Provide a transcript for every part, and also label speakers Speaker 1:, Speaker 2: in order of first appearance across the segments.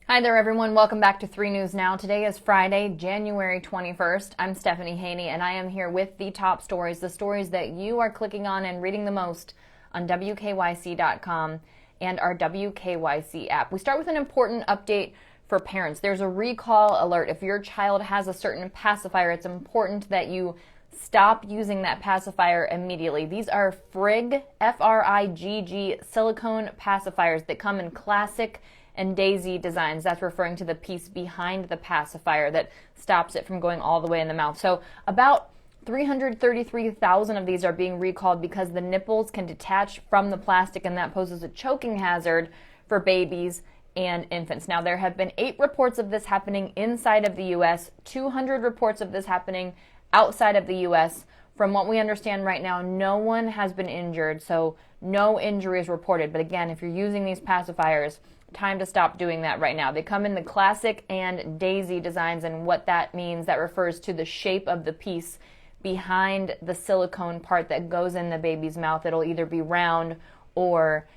Speaker 1: Hi there, everyone. Welcome back to 3 News Now. Today is Friday, January 21st. I'm Stephanie Haney, and I am here with the top stories, the stories that you are clicking on and reading the most on WKYC.com and our WKYC app. We start with an important update for parents. There's a recall alert. If your child has a certain pacifier, it's important that you stop using that pacifier immediately. These are Frigg, F-R-I-G-G, silicone pacifiers that come in classic and daisy designs. That's referring to the piece behind the pacifier that stops it from going all the way in the mouth. So about 333,000 of these are being recalled because the nipples can detach from the plastic, and that poses a choking hazard for babies and infants. Now, there have been 8 reports of this happening inside of the U.S., 200 reports of this happening outside of the U.S. From what we understand right now, no one has been injured, so no injuries reported. But again, if you're using these pacifiers, time to stop doing that right now. They come in the classic and daisy designs, and what that means, that refers to the shape of the piece behind the silicone part that goes in the baby's mouth. It'll either be round or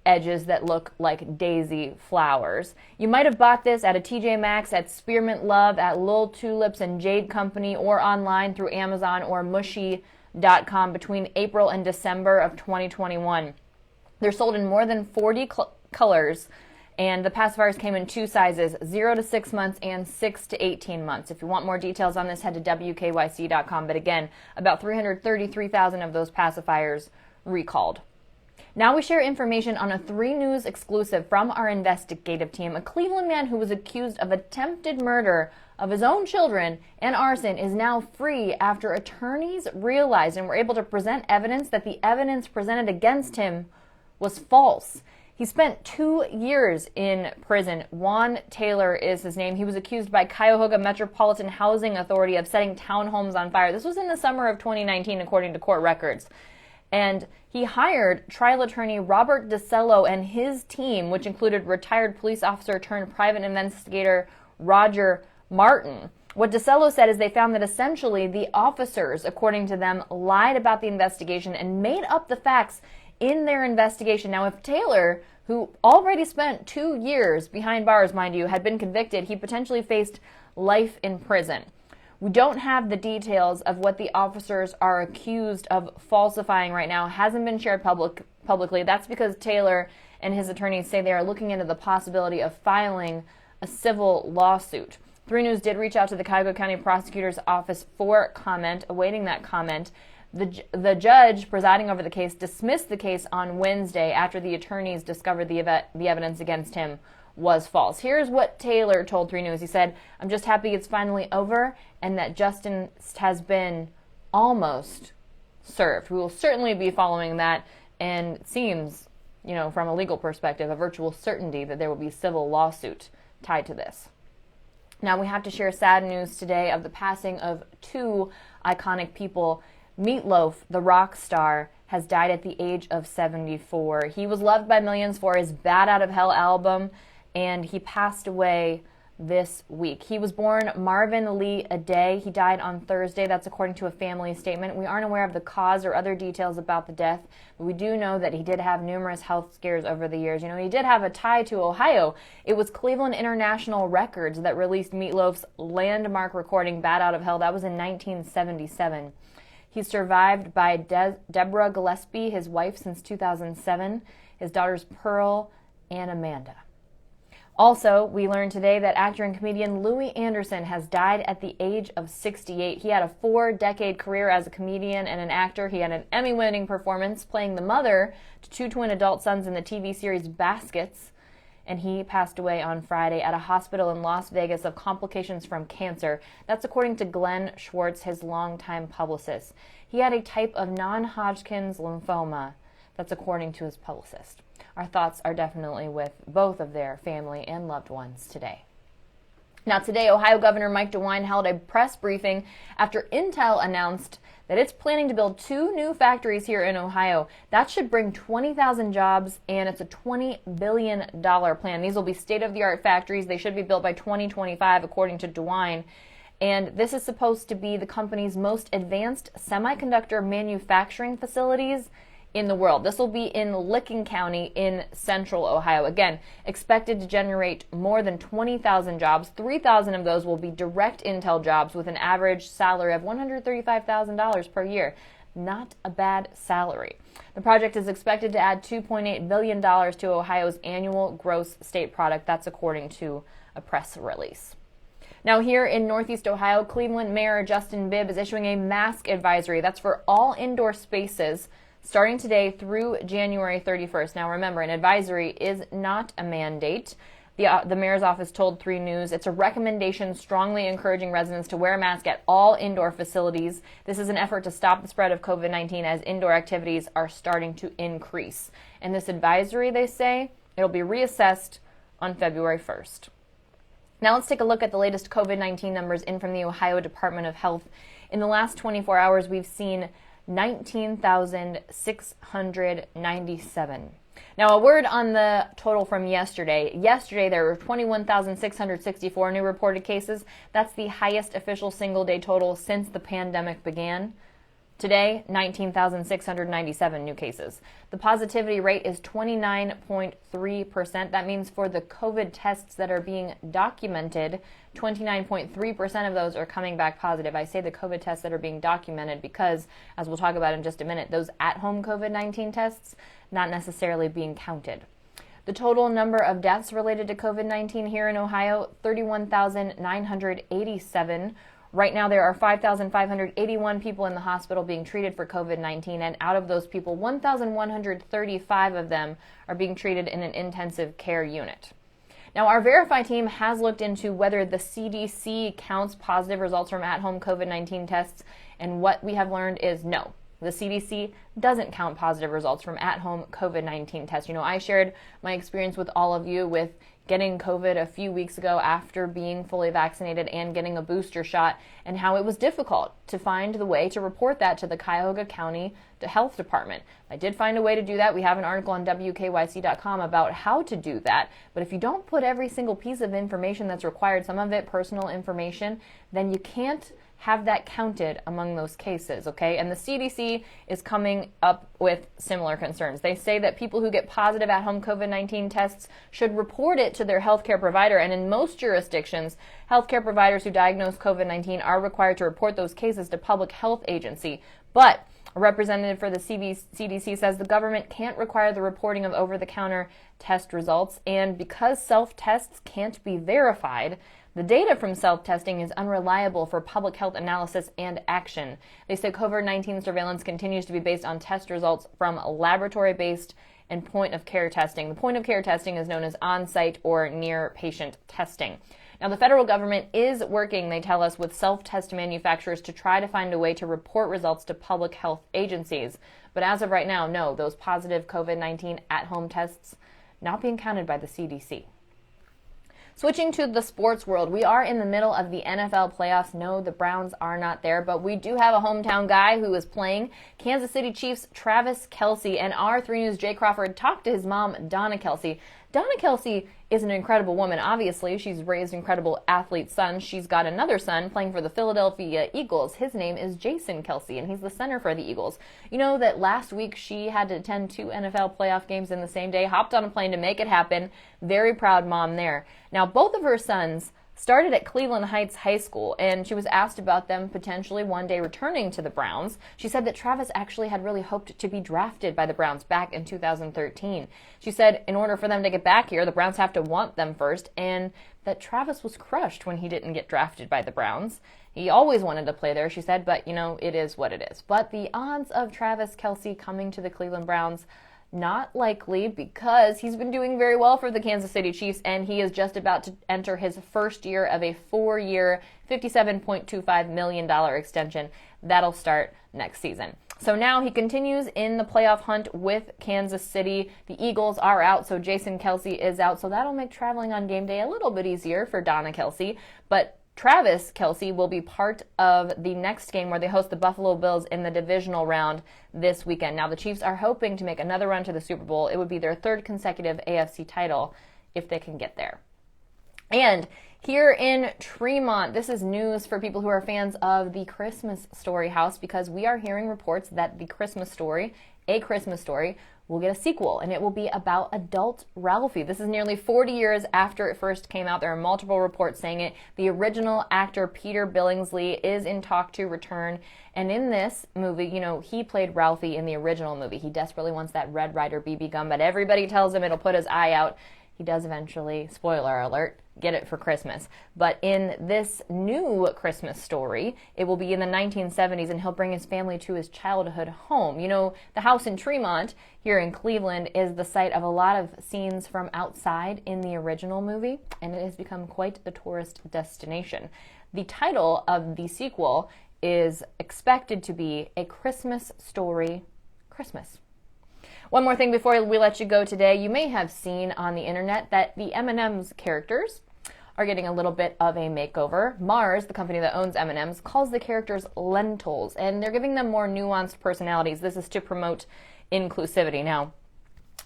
Speaker 1: edges that look like daisy flowers. You might have bought this at a TJ Maxx, at Spearmint Love, at Lil Tulips and Jade Company, or online through Amazon or Mushy.com between April and December of 2021. They're sold in more than 40 colors, and the pacifiers came in 2 sizes, 0 to 6 months and 6 to 18 months. If you want more details on this, head to WKYC.com. But again, about 333,000 of those pacifiers recalled. Now we share information on a 3 News exclusive from our investigative team. A Cleveland man who was accused of attempted murder of his own children and arson is now free after attorneys realized and were able to present evidence that the evidence presented against him was false. He spent 2 years in prison. Juan Taylor is his name. He was accused by Cuyahoga Metropolitan Housing Authority of setting townhomes on fire. This was in the summer of 2019, according to court records. And he hired trial attorney Robert DeCello and his team, which included retired police officer turned private investigator Roger Martin. What DeCello said is they found that essentially the officers, according to them, lied about the investigation and made up the facts in their investigation. Now, if Taylor, who already spent 2 years behind bars, mind you, had been convicted, he potentially faced life in prison. We don't have the details of what the officers are accused of falsifying right now. It hasn't been shared publicly. That's because Taylor and his attorneys say they are looking into the possibility of filing a civil lawsuit. 3 News did reach out to the Cuyahoga County Prosecutor's Office for comment, awaiting that comment. The judge presiding over the case dismissed the case on Wednesday after the attorneys discovered the evidence against him was false. Here's what Taylor told 3 News. He said, "I'm just happy it's finally over and that justice has been almost served." We will certainly be following that, and it seems, from a legal perspective, a virtual certainty that there will be a civil lawsuit tied to this. Now, we have to share sad news today of the passing of 2 iconic people. Meat Loaf, the rock star, has died at the age of 74. He was loved by millions for his Bat Out of Hell album, and he passed away this week. He was born Marvin Lee Aday. He died on Thursday. That's according to a family statement. We aren't aware of the cause or other details about the death, but we do know that he did have numerous health scares over the years. He did have a tie to Ohio. It was Cleveland International Records that released Meat Loaf's landmark recording, Bat Out of Hell. That was in 1977. He's survived by Deborah Gillespie, his wife, since 2007, his daughters Pearl and Amanda. Also, we learned today that actor and comedian Louie Anderson has died at the age of 68. He had a 4-decade career as a comedian and an actor. He had an Emmy-winning performance playing the mother to 2 twin adult sons in the TV series Baskets, and he passed away on Friday at a hospital in Las Vegas of complications from cancer. That's according to Glenn Schwartz, his longtime publicist. He had a type of non-Hodgkin's lymphoma. That's according to his publicist. Our thoughts are definitely with both of their family and loved ones today. Now, today, Ohio Governor Mike DeWine held a press briefing after Intel announced that it's planning to build 2 new factories here in Ohio. That should bring 20,000 jobs, and it's a $20 billion plan. These will be state-of-the-art factories. They should be built by 2025, according to DeWine. And this is supposed to be the company's most advanced semiconductor manufacturing facilities in the world. This will be in Licking County in central Ohio. Again, expected to generate more than 20,000 jobs. 3,000 of those will be direct intel jobs with an average salary of $135,000 per year. Not a bad salary. The project is expected to add $2.8 billion to Ohio's annual gross state product. That's according to a press release. Now here in Northeast Ohio, Cleveland Mayor Justin Bibb is issuing a mask advisory. That's for all indoor spaces starting today through January 31st. Now remember, an advisory is not a mandate. The mayor's office told 3 News it's a recommendation strongly encouraging residents to wear a mask at all indoor facilities. This is an effort to stop the spread of COVID-19 as indoor activities are starting to increase. And this advisory, they say, it'll be reassessed on February 1st. Now let's take a look at the latest COVID-19 numbers in from the Ohio Department of Health. In the last 24 hours, we've seen 19,697. Now, a word on the total from yesterday. Yesterday, there were 21,664 new reported cases. That's the highest official single-day total since the pandemic began. Today, 19,697 new cases. The positivity rate is 29.3%. That means for the COVID tests that are being documented, 29.3% of those are coming back positive. I say the COVID tests that are being documented because, as we'll talk about in just a minute, those at-home COVID-19 tests not necessarily being counted. The total number of deaths related to COVID-19 here in Ohio, 31,987. Right now, there are 5,581 people in the hospital being treated for COVID-19, and out of those people, 1,135 of them are being treated in an intensive care unit. Now, our Verify team has looked into whether the CDC counts positive results from at-home COVID-19 tests, and what we have learned is no. The CDC doesn't count positive results from at-home COVID-19 tests. You know, I shared my experience with all of you with getting COVID a few weeks ago after being fully vaccinated and getting a booster shot, and how it was difficult to find the way to report that to the Cuyahoga County Health Department. I did find a way to do that. We have an article on WKYC.com about how to do that, but if you don't put every single piece of information that's required, some of it personal information, then you can't have that counted among those cases, okay? And the CDC is coming up with similar concerns. They say that people who get positive at-home COVID-19 tests should report it to their healthcare provider, and in most jurisdictions, healthcare providers who diagnose COVID-19 are required to report those cases to public health agency. But a representative for the CDC says the government can't require the reporting of over-the-counter test results, and because self-tests can't be verified, the data from self-testing is unreliable for public health analysis and action. They say COVID-19 surveillance continues to be based on test results from laboratory-based and point-of-care testing. The point-of-care testing is known as on-site or near-patient testing. Now, the federal government is working, they tell us, with self-test manufacturers to try to find a way to report results to public health agencies. But as of right now, no, those positive COVID-19 at-home tests not being counted by the CDC. Switching to the sports world, we are in the middle of the NFL playoffs. No, the Browns are not there, but we do have a hometown guy who is playing. Kansas City Chiefs Travis Kelce, and our 3 News Jay Crawford talked to his mom, Donna Kelce. Donna Kelce is an incredible woman. Obviously, she's raised incredible athlete sons. She's got another son playing for the Philadelphia Eagles. His name is Jason Kelce, and he's the center for the Eagles. You know that last week she had to attend 2 NFL playoff games in the same day, hopped on a plane to make it happen. Very proud mom there. Now, both of her sons started at Cleveland Heights High School, and she was asked about them potentially one day returning to the Browns. She said that Travis actually had really hoped to be drafted by the Browns back in 2013. She said in order for them to get back here, the Browns have to want them first, and that Travis was crushed when he didn't get drafted by the Browns. He always wanted to play there, she said, but, you know, it is what it is. But the odds of Travis Kelce coming to the Cleveland Browns, not likely, because he's been doing very well for the Kansas City Chiefs, and he is just about to enter his first year of a 4-year, $57.25 million extension. That'll start next season. So now he continues in the playoff hunt with Kansas City. The Eagles are out, so Jason Kelce is out, so that'll make traveling on game day a little bit easier for Donna Kelce. But Travis Kelce will be part of the next game where they host the Buffalo Bills in the divisional round this weekend. Now, the Chiefs are hoping to make another run to the Super Bowl. It would be their 3rd consecutive AFC title if they can get there. And here in Tremont, this is news for people who are fans of the Christmas Story house, because we are hearing reports that the Christmas Story A Christmas Story will get a sequel, and it will be about adult Ralphie. This is nearly 40 years after it first came out. There are multiple reports saying it. The original actor Peter Billingsley is in talk to return, and in this movie, you know, he played Ralphie in the original movie. He desperately wants that Red Ryder BB gun, but everybody tells him it'll put his eye out. He does eventually, spoiler alert, get it for Christmas. But in this new Christmas Story, it will be in the 1970s, and he'll bring his family to his childhood home. You know, the house in Tremont here in Cleveland is the site of a lot of scenes from outside in the original movie, and it has become quite the tourist destination. The title of the sequel is expected to be A Christmas Story Christmas. One more thing before we let you go today. You may have seen on the internet that the M&Ms characters are getting a little bit of a makeover. Mars, the company that owns M&Ms, calls the characters lentils, and they're giving them more nuanced personalities. This is to promote inclusivity. Now,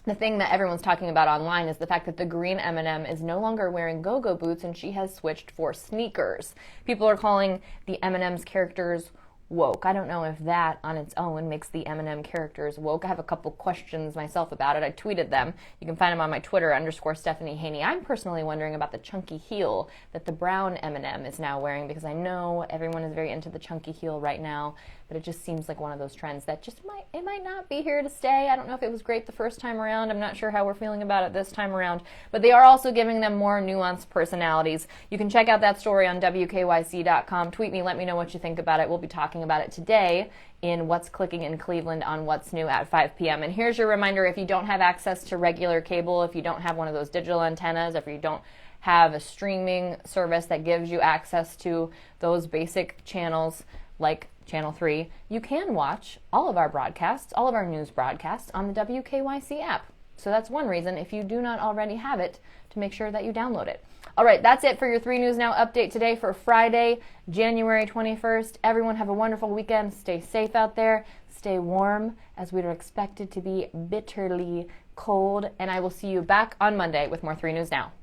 Speaker 1: the thing that everyone's talking about online is the fact that the green M&M is no longer wearing go-go boots, and she has switched for sneakers. People are calling the M&Ms characters woke. I don't know if that on its own makes the M&M characters woke. I have a couple questions myself about it. I tweeted them. You can find them on my Twitter, _Stephanie Haney. I'm personally wondering about the chunky heel that the brown M&M is now wearing, because I know everyone is very into the chunky heel right now, but it just seems like one of those trends that just might not be here to stay. I don't know if it was great the first time around. I'm not sure how we're feeling about it this time around, but they are also giving them more nuanced personalities. You can check out that story on WKYC.com. Tweet me, let me know what you think about it. We'll be talking about it today in What's Clicking in Cleveland on What's New at 5 p.m. And here's your reminder, if you don't have access to regular cable, if you don't have one of those digital antennas, if you don't have a streaming service that gives you access to those basic channels like Channel 3, you can watch all of our broadcasts, all of our news broadcasts on the WKYC app. So that's one reason, if you do not already have it, to make sure that you download it. All right, that's it for your 3 News Now update today for Friday, January 21st. Everyone have a wonderful weekend. Stay safe out there. Stay warm, as we are expected to be bitterly cold. And I will see you back on Monday with more 3 News Now.